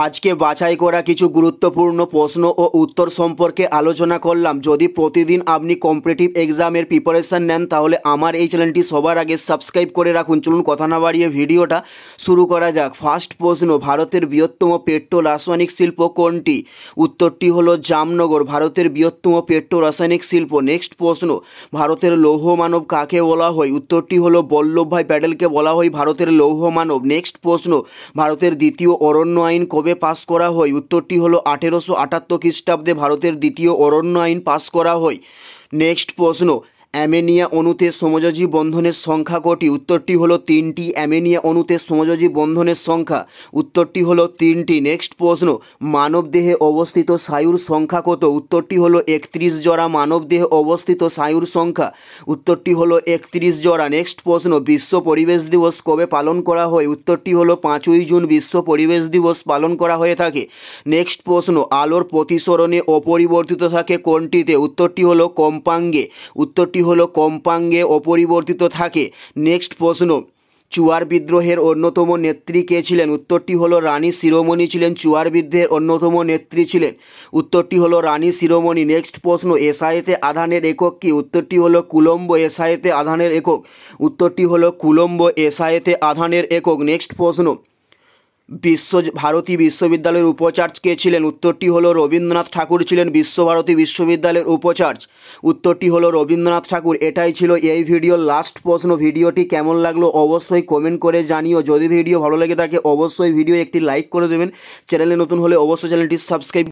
আজকে বাছাই করা কিছু গুরুত্বপূর্ণ প্রশ্ন ও উত্তর সম্পর্কে আলোচনা করলাম। যদি প্রতিদিন আপনি কম্পিটিটিভ এক্সামের প্রিপারেশান নেন তাহলে আমার এই চ্যানেলটি সবার আগে সাবস্ক্রাইব করে রাখুন। চলুন কথা না বাড়িয়ে ভিডিওটা শুরু করা যাক। ফার্স্ট প্রশ্ন, ভারতের বৃহত্তম পেট্রো রাসায়নিক শিল্প কোনটি? উত্তরটি হলো জামনগর, ভারতের বৃহত্তম পেট্রো রাসায়নিক শিল্প। নেক্সট প্রশ্ন, ভারতের লৌহ মানব কাকে বলা হয়? উত্তরটি হলো বল্লভভাই প্যাটেলকে বলা হয় ভারতের লৌহ মানব। নেক্সট প্রশ্ন, ভারতের দ্বিতীয় অরণ্য আইন কবে পাস করা হয়? উত্তরটি হলো 1878 খ্রিস্টাব্দে ভারতের দ্বিতীয় অরণ্য আইন পাস করা হয়। নেক্সট প্রশ্ন, অ্যামোনিয়া অণুতে সমযোজী বন্ধনের সংখ্যা কটি? উত্তরটি হলো 3টি। অ্যামোনিয়া অণুতে সমযোজী বন্ধনের সংখ্যা উত্তরটি হলো 3টি। নেক্সট প্রশ্ন, মানব দেহে অবস্থিত স্নায়ুর সংখ্যা কত? উত্তরটি হলো 31 জোড়া। মানব দেহে অবস্থিত স্নায়ুর সংখ্যা উত্তরটি হলো 31 জোড়া। নেক্সট প্রশ্ন, বিশ্ব পরিবেশ দিবস কবে পালন করা হয়? উত্তরটি হলো 5ই জুন বিশ্ব পরিবেশ দিবস পালন করা হয়ে থাকে। নেক্সট প্রশ্ন, আলোর প্রতিসরণে অপরিবর্তিত থাকে কোনটিতে? উত্তরটি হলো কম্পাঙ্গে। উত্তরটি হলো কম্পাঙ্গে অপরিবর্তিত থাকে। নেক্সট প্রশ্ন, চুয়ার বিদ্রোহের অন্যতম নেত্রী কে ছিলেন? উত্তরটি হলো রানী শিরোমণি ছিলেন চুয়ার বিদ্রোহের অন্যতম নেত্রী ছিলেন। উত্তরটি হলো রানী শিরোমণি। নেক্সট প্রশ্ন, এসআইতে আধানের একক কি? উত্তরটি হলো কুলম্ব। এসআইতে আধানের একক উত্তরটি হলো কুলম্ব এসআইতে আধানের একক। নেক্সট প্রশ্ন, ভারতী বিশ্ববিদ্যালয়ের উপাচার্য কে ছিলেন? উত্তরটি হলো রবীন্দ্রনাথ ঠাকুর ছিলেন বিশ্বভারতী বিশ্ববিদ্যালয়ের উপাচার্য। উত্তরটি হলো রবীন্দ্রনাথ ঠাকুর। এটাই ছিল এই ভিডিওর লাস্ট প্রশ্ন। ভিডিওটি কেমন লাগলো অবশ্যই কমেন্ট করে জানিও। যদি ভিডিও ভালো লেগে থাকে অবশ্যই ভিডিও একটি লাইক করে দেবেন। চ্যানেলে নতুন হলে অবশ্যই চ্যানেলটি সাবস্ক্রাইব